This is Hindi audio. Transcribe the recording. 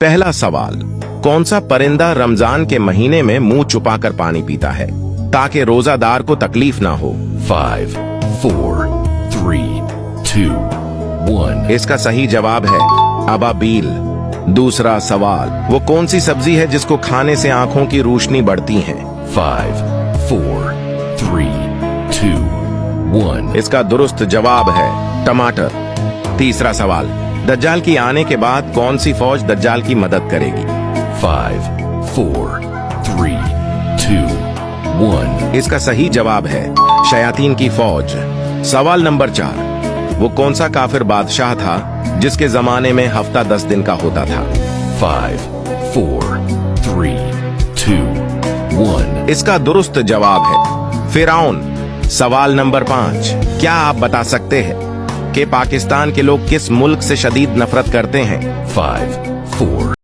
पहला सवाल, कौन सा परिंदा रमजान के महीने में मुंह छुपाकर पानी पीता है ताकि रोजादार को तकलीफ ना हो? 5, 4, 3, 2, 1. इसका सही जवाब है अबाबील। दूसरा सवाल, वो कौन सी सब्जी है जिसको खाने से आंखों की रोशनी बढ़ती है? 5, 4, 3, 2, 1. इसका दुरुस्त जवाब है टमाटर। तीसरा सवाल, दज्जाल की आने के बाद कौन सी फौज दज्जाल की मदद करेगी? 5, 4, 3, 2, 1. इसका सही जवाब है शयातीन की फौज। सवाल नंबर 4, वो कौन सा काफिर बादशाह था जिसके जमाने में हफ्ता 10 दिन का होता था? 5, 4, 3, 2, 1. इसका दुरुस्त जवाब है फिरौन। सवाल नंबर 5, क्या आप बता सकते हैं कि पाकिस्तान के लोग किस मुल्क से शदीद नफरत करते हैं? 5, 4.